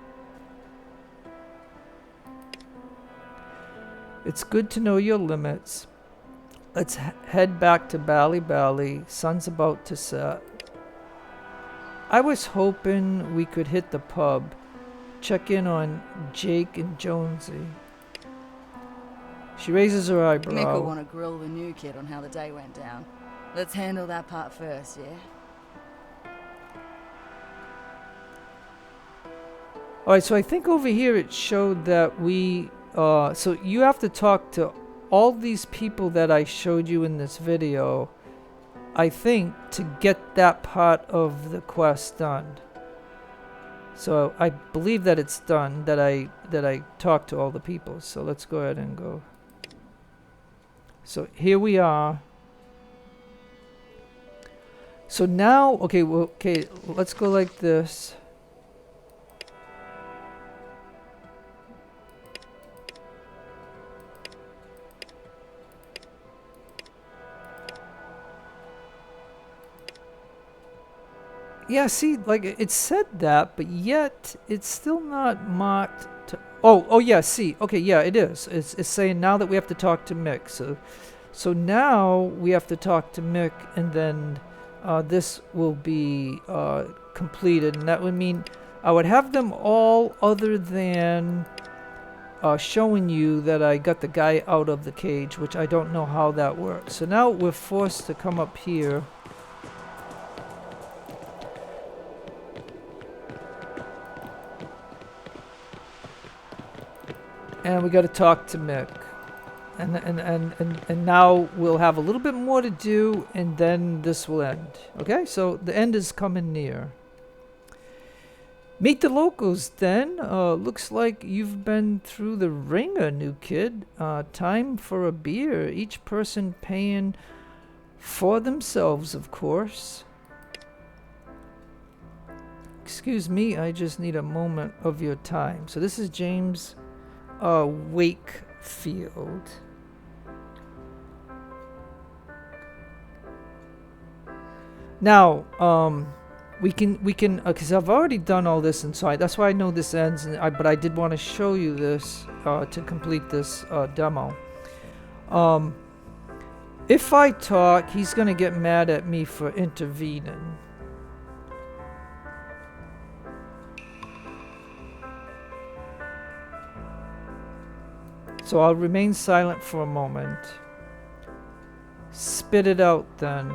It's good to know your limits. Let's head back to Bally Bally. Sun's about to set. I was hoping we could hit the pub. Check in on Jake and Jonesy. She raises her eyebrow. Nick will want to grill the new kid on how the day went down. Let's handle that part first, yeah? Alright, so I think over here it showed that we... so you have to talk to all these people that I showed you in this video, I think, to get that part of the quest done. So I believe that it's done, that I talked to all the people. So let's go ahead and go. So here we are. So now, okay, let's go like this. Yeah, see, like it said that, but yet it's still not marked to... Oh yeah, see. Okay, yeah, it is. It's saying now that we have to talk to Mick. So now we have to talk to Mick, and then this will be completed, and that would mean I would have them all other than showing you that I got the guy out of the cage, which I don't know how that works. So now we're forced to come up here. And we got to talk to Mick, and now we'll have a little bit more to do, and then this will end. Okay, so the end is coming near. Meet the locals, then. Looks like you've been through the ringer, new kid. Time for a beer. Each person paying for themselves, of course. Excuse me, I just need a moment of your time. So this is James Wakefield. Now, we can because I've already done all this inside. That's why I know this ends. But I did want to show you this to complete this demo. If I talk, he's gonna get mad at me for intervening. So I'll remain silent for a moment. Spit it out then.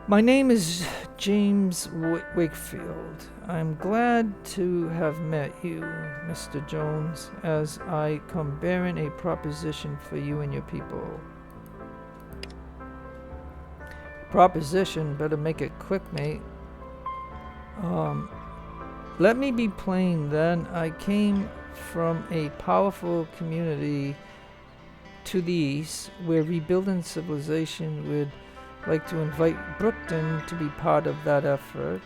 My name is James Wakefield. I'm glad to have met you, Mr. Jones, as I come bearing a proposition for you and your people. Proposition? Better make it quick, mate. Let me be plain then. I came from a powerful community to the east where rebuilding civilization would like to invite Brookton to be part of that effort.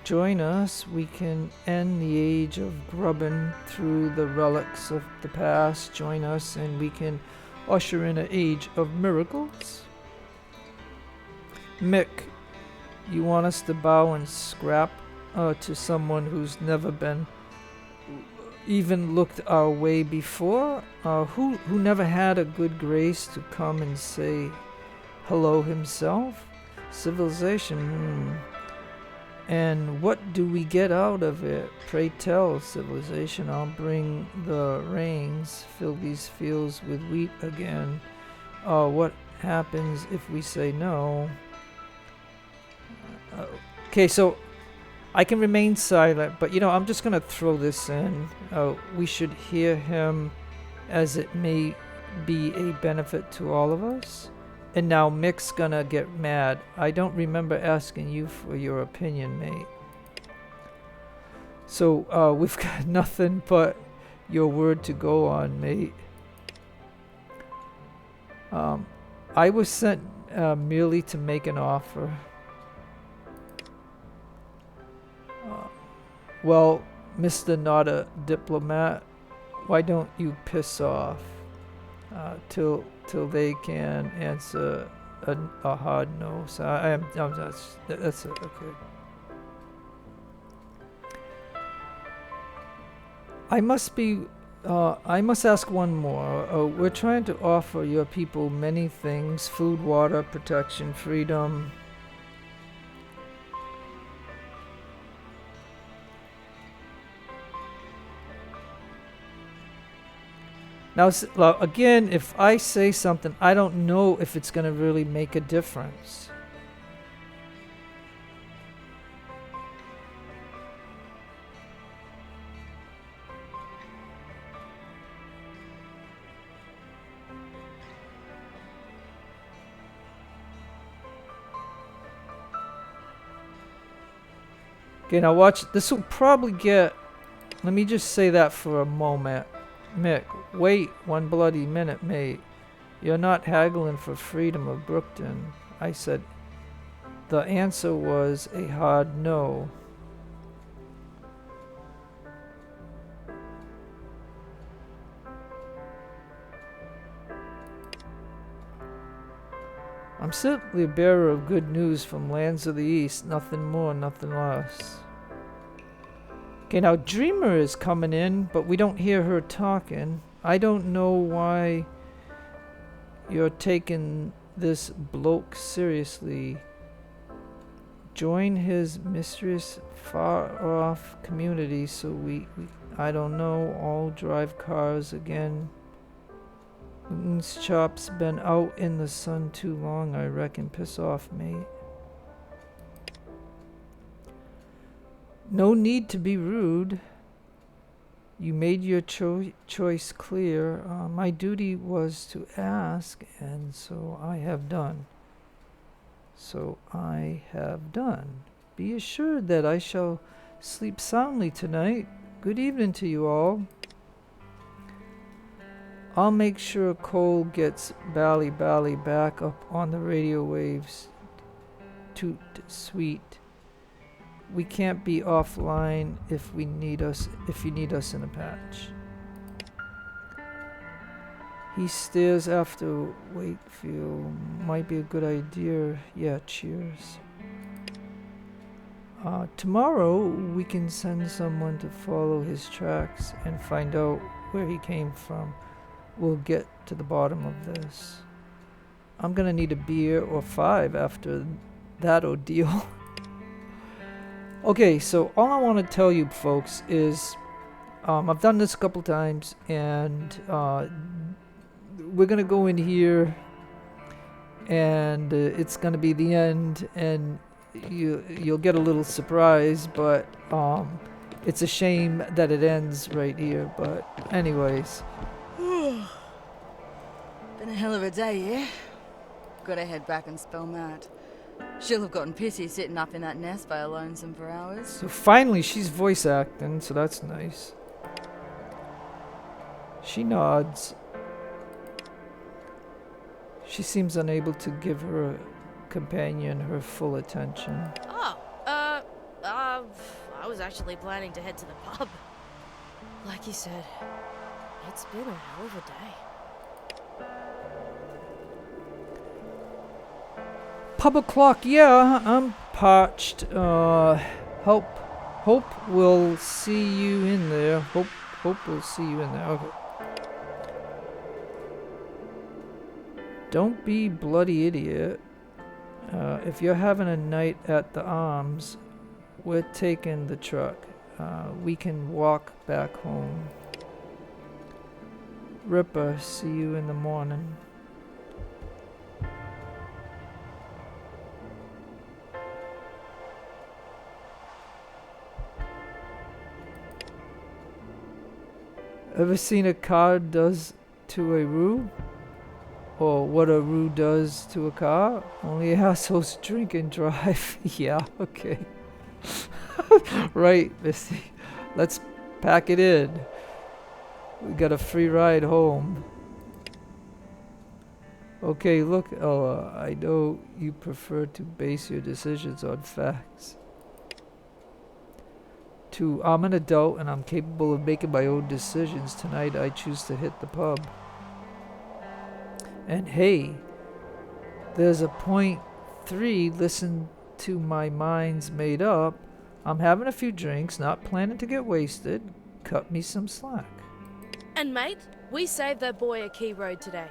Join us. We can end the age of grubbing through the relics of the past. Join us and we can usher in an age of miracles. Mick, you want us to bow and scrap to someone who's never been even looked our way before, who never had a good grace to come and say hello himself? Civilization, and what do we get out of it? Pray tell, civilization. I'll bring the rains, fill these fields with wheat again. What happens if we say no? Okay, so I can remain silent, but I'm just gonna throw this in. We should hear him, as it may be a benefit to all of us. And now Mick's gonna get mad. I don't remember asking you for your opinion, mate. So we've got nothing but your word to go on, mate. I was sent merely to make an offer. Well, Mr. Not a Diplomat, why don't you piss off till they can answer a hard no? So that's it. Okay. I must ask one more. We're trying to offer your people many things: food, water, protection, freedom. Now, again, if I say something, I don't know if it's going to really make a difference. Okay, now watch. This will probably get... Let me just say that for a moment. Mick, wait one bloody minute, mate. You're not haggling for freedom of Brookton. I said the answer was a hard no. I'm simply a bearer of good news from lands of the east. Nothing more, nothing less. Okay, now Dreamer is coming in, but we don't hear her talking. I don't know why you're taking this bloke seriously. Join his mysterious far-off community so we I don't know, all drive cars again. Newton's chop's been out in the sun too long, I reckon. Piss off, mate. No need to be rude. You made your choice clear. My duty was to ask, and so I have done. Be assured that I shall sleep soundly tonight. Good evening to you all. I'll make sure Cole gets Bally Bally back up on the radio waves. Toot sweet. We can't be offline if you need us in a patch. He stares after Wakefield. Might be a good idea. Yeah, cheers. Tomorrow we can send someone to follow his tracks and find out where he came from. We'll get to the bottom of this. I'm gonna need a beer or 5 after that ordeal. Okay, so all I want to tell you folks is I've done this a couple times, and we're gonna go in here, and it's gonna be the end, and you'll get a little surprise, but it's a shame that it ends right here. But anyways, Been a hell of a day, yeah? Gotta head back and spell Matt. She'll have gotten pissy sitting up in that nest by a lonesome for hours. so finally she's voice acting, so that's nice. She nods. She seems unable to give her companion her full attention. Oh, I was actually planning to head to the pub. Like you said, it's been a hell of a day. Pub o'clock, yeah, I'm parched. Hope we'll see you in there. Hope we'll see you in there. Okay. Don't be bloody idiot. If you're having a night at the Arms, we're taking the truck. We can walk back home. Ripper, see you in the morning. Ever seen a car does to a roo? Or what a roo does to a car? Only assholes drink and drive. Yeah, okay. Right, Missy. Let's pack it in. We got a free ride home. Okay, look, Ella, I know you prefer to base your decisions on facts. 2, I'm an adult and I'm capable of making my own decisions. Tonight I choose to hit the pub. And hey, there's a point 3, listen to my mind's made up. I'm having a few drinks, not planning to get wasted. Cut me some slack. And mate, we saved that boy a key road today.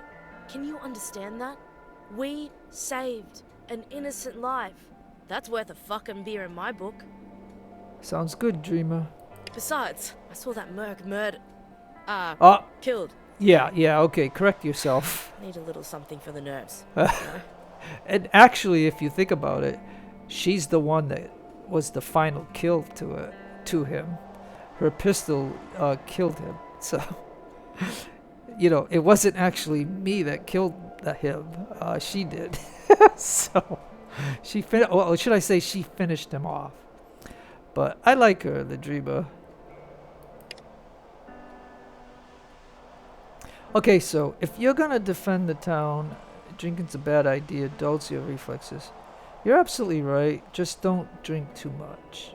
Can you understand that? We saved an innocent life. That's worth a fucking beer in my book. Sounds good, Dreamer. Besides, I saw that merc killed. Yeah, okay, correct yourself. Need a little something for the nerves. And actually, if you think about it, she's the one that was the final kill to him. Her pistol killed him. So, it wasn't actually me that killed him. She did. So, should I say she finished him off? But I like her, the Dreamer. Okay, so if you're gonna defend the town, drinking's a bad idea. Adults your reflexes. You're absolutely right. Just don't drink too much.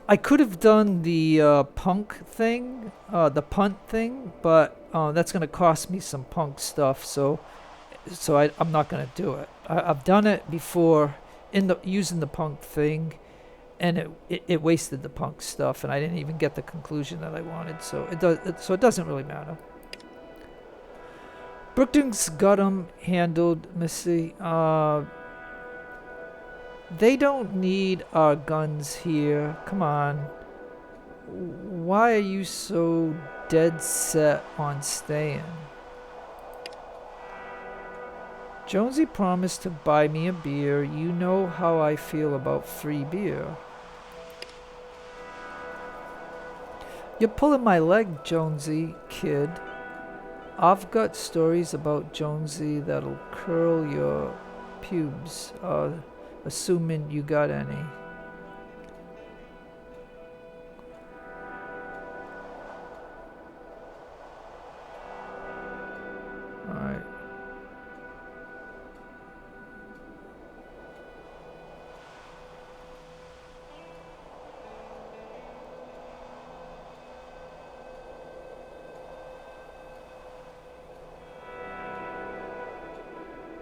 I could have done the punk thing, the punt thing, but that's gonna cost me some punk stuff. So I'm not gonna do it. I've done it before using the punk thing, and it wasted the punk stuff, and I didn't even get the conclusion that I wanted. So it doesn't really matter. Brookton's got him handled, Missy. They don't need our guns here. Come on. Why are you so dead set on staying? Jonesy promised to buy me a beer. You know how I feel about free beer. You're pulling my leg, Jonesy, kid. I've got stories about Jonesy that'll curl your pubes, assuming you got any. Alright.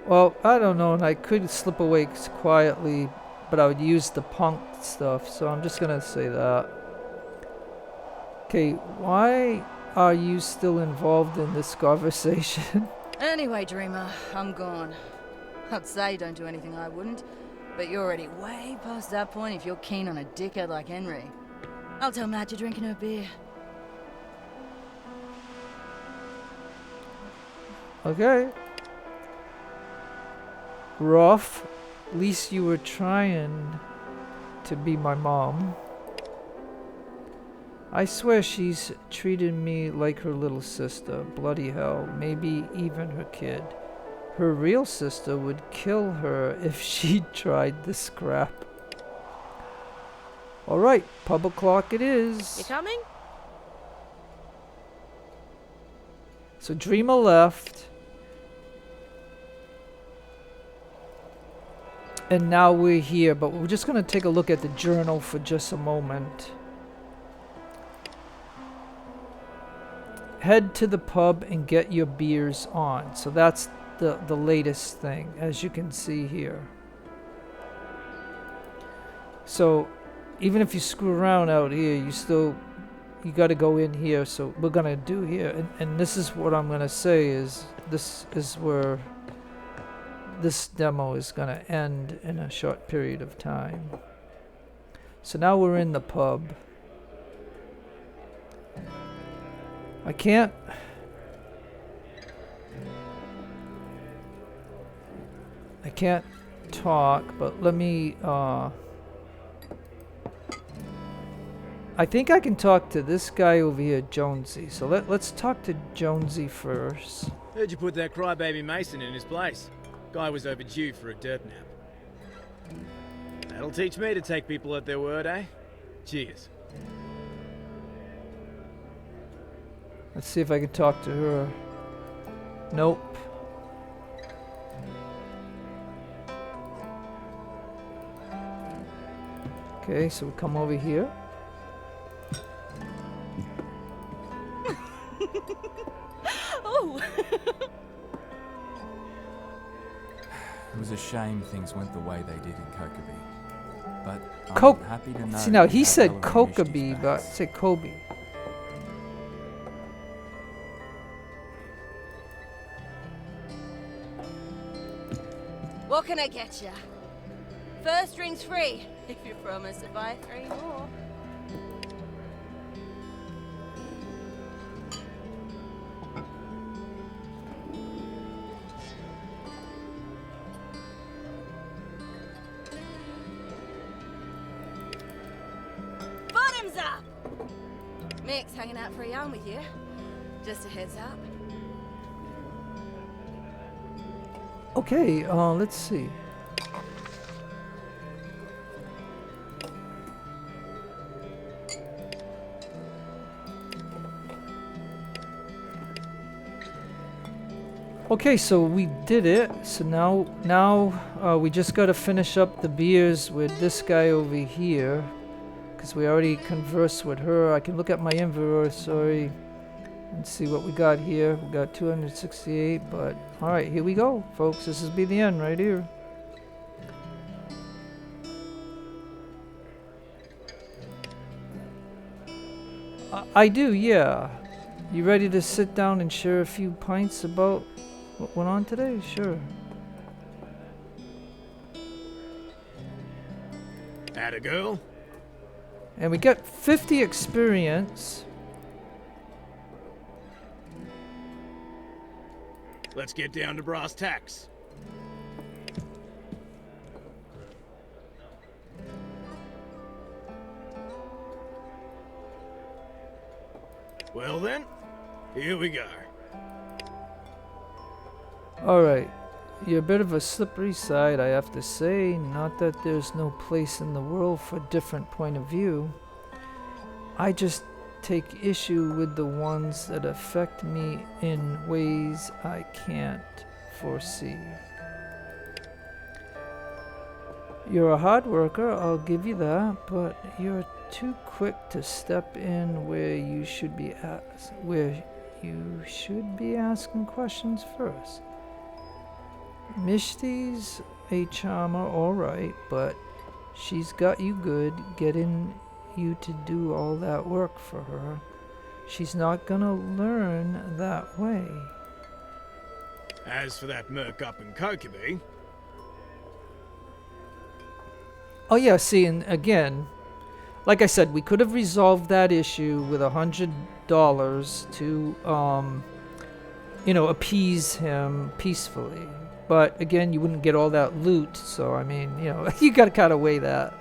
Well, I don't know, and I could slip away quietly, but I would use the punk stuff, so I'm just gonna say that. Okay, why are you still involved in this conversation? Anyway, Dreamer, I'm gone. I'd say don't do anything I wouldn't, but you're already way past that point if you're keen on a dickhead like Henry. I'll tell Matt you're drinking her beer. Okay. Rough. At least you were trying to be my mom. I swear she's treated me like her little sister. Bloody hell. Maybe even her kid. Her real sister would kill her if she tried the scrap. Alright, pub o'clock it is. You coming? So Dreamer left. And now we're here, but we're just going to take a look at the journal for just a moment. Head to the pub and get your beers on. So that's the latest thing, as you can see here. So even if you screw around out here, you got to go in here. So we're going to do here. And this is what I'm going to say is this is where this demo is going to end in a short period of time. So now we're in the pub. I can't talk, but let me I think I can talk to this guy over here, Jonesy. So let's talk to Jonesy first. Heard you put that crybaby Mason in his place. Guy was overdue for a dirt nap. That'll teach me to take people at their word, eh? Cheers. Let's see if I can talk to her. Nope. Okay, so we come over here. Oh! It was a shame things went the way they did in Kokobee. But I'm Coke. happy to know See, now we he have said Ella and Mishti's Kokobee, but I backs. said Kobe. What can I get you? First drink's free, if you promise to buy 3 more. Bottoms up! Mick's hanging out for a yarn with you. Just a heads up. Okay, let's see. Okay, so we did it. So now we just got to finish up the beers with this guy over here, because we already conversed with her. I can look at my inventory and see what we got here. We got 268, but all right, here we go, folks. This will be the end right here. I do, yeah. You ready to sit down and share a few pints about what went on today? Sure. Atta girl. And we got 50 experience. Let's get down to brass tacks. Well then, here we go. Alright. You're a bit of a slippery side, I have to say. Not that there's no place in the world for a different point of view. I just take issue with the ones that affect me in ways I can't foresee. You're a hard worker, I'll give you that, but you're too quick to step in where you should be asking questions first. Mishti's a charmer, alright, but she's got you good, getting you to do all that work for her. She's not gonna learn that way. As for that merc up in Kokobee, Oh yeah, see, and again, like I said, we could have resolved that issue with $100 to, appease him peacefully. But again, you wouldn't get all that loot, so I mean, you gotta kind of weigh that.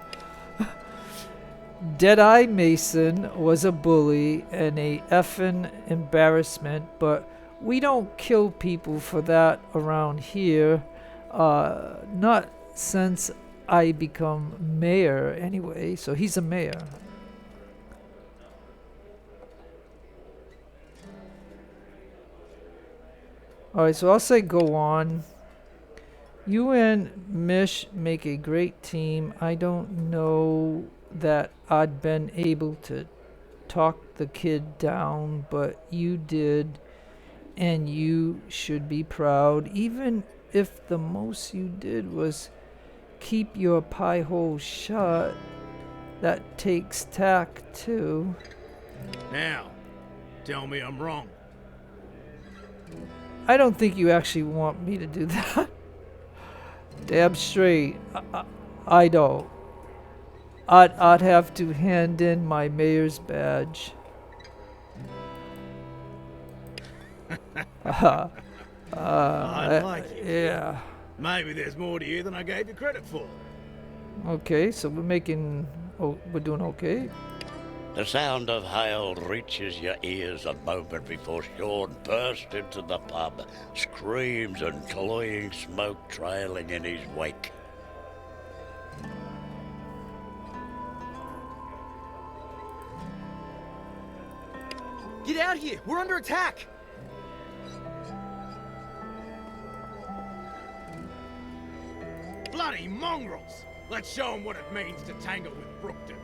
Deadeye Mason was a bully and a effing embarrassment, but we don't kill people for that around here. Not since I become mayor anyway, so he's a mayor. Alright, so I'll say go on. You and Mish make a great team. I don't know that I'd been able to talk the kid down, but you did, and you should be proud, even if the most you did was keep your pie hole shut. That takes tact too. now, tell me I'm wrong. I don't think you actually want me to do that. Damn straight, I don't. I'd have to hand in my mayor's badge. I like it. Yeah. Maybe there's more to you than I gave you credit for. Okay, so we're doing okay. The sound of hail reaches your ears a moment before Sean bursts into the pub, screams and cloying smoke trailing in his wake. Get out here! We're under attack! Bloody mongrels! Let's show them what it means to tangle with Brookton.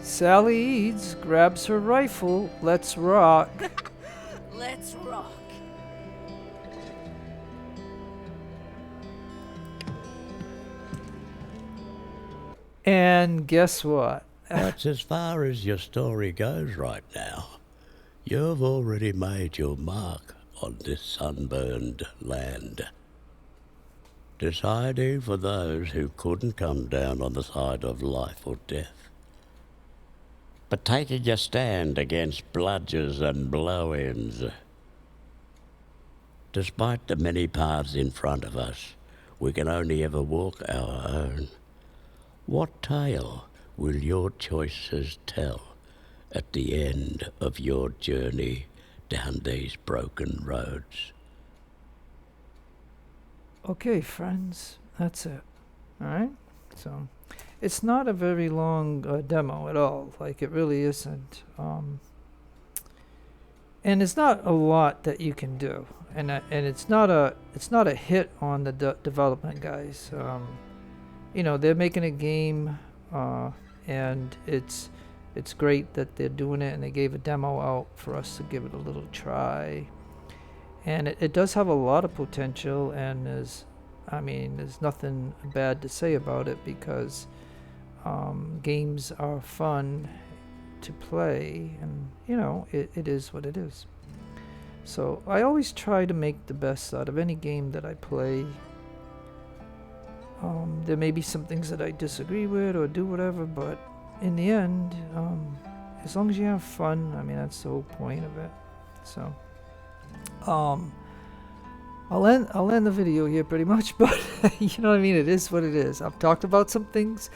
Sally Eads grabs her rifle. Let's rock. Let's rock. And guess what? That's as far as your story goes right now. You've already made your mark on this sunburned land. Deciding for those who couldn't come down on the side of life or death. But taking your stand against bludgers and blow-ins. Despite the many paths in front of us, we can only ever walk our own. What tale will your choices tell at the end of your journey down these broken roads? Okay, friends, that's it. All right? So, it's not a very long demo at all. Like, it really isn't. And it's not a lot that you can do. And it's not a hit on the development guys. You know, they're making a game, and it's great that they're doing it, and they gave a demo out for us to give it a little try. And it does have a lot of potential, and there's nothing bad to say about it, because games are fun to play, and you know, it is what it is. So I always try to make the best out of any game that I play. There may be some things that I disagree with or do whatever, but in the end, as long as you have fun, I mean, that's the whole point of it. So I'll end the video here pretty much, but you know what I mean, it is what it is. I've talked about some things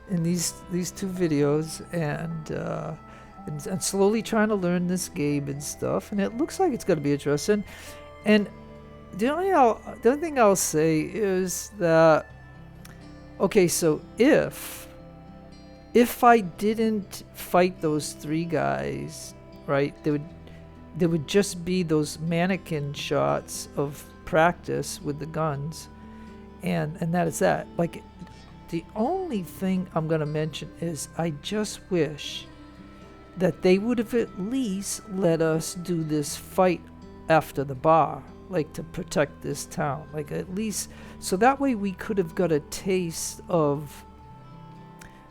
in these two videos, and slowly trying to learn this game and stuff, and it looks like it's going to be interesting. And the only thing I'll say is that, okay, so if I didn't fight those three guys, right, there would just be those mannequin shots of practice with the guns, and that is that. Like, the only thing I'm gonna mention is I just wish that they would have at least let us do this fight after the bar, like, to protect this town, like, at least, so that way we could have got a taste of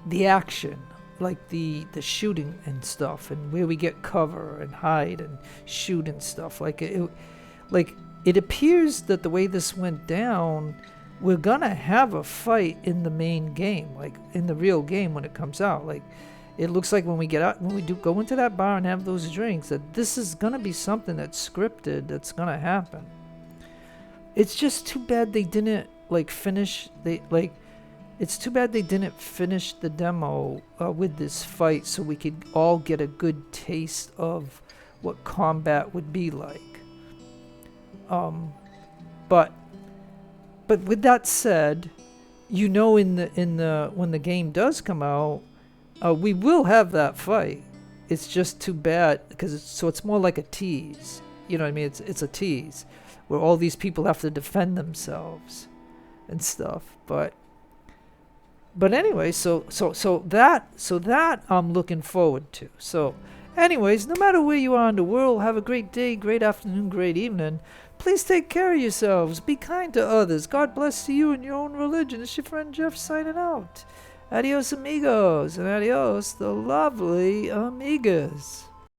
the action, like the shooting and stuff, and where we get cover and hide and shoot and stuff. Like, it appears that the way this went down, we're gonna have a fight in the main game, like in the real game when it comes out. Like, it looks like when we do go into that bar and have those drinks, that this is gonna be something that's scripted, that's gonna happen. It's just too bad they didn't finish. It's too bad they didn't finish the demo with this fight, so we could all get a good taste of what combat would be like. But with that said, you know, in the when the game does come out, we will have that fight. It's just too bad because it's more like a tease. You know what I mean? It's a tease where all these people have to defend themselves and stuff. But anyway, so that I'm looking forward to. So anyways, no matter where you are in the world, have a great day, great afternoon, great evening. Please take care of yourselves. Be kind to others. God bless to you and your own religion. It's your friend Jeff signing out. Adios, amigos, and adios, the lovely amigas.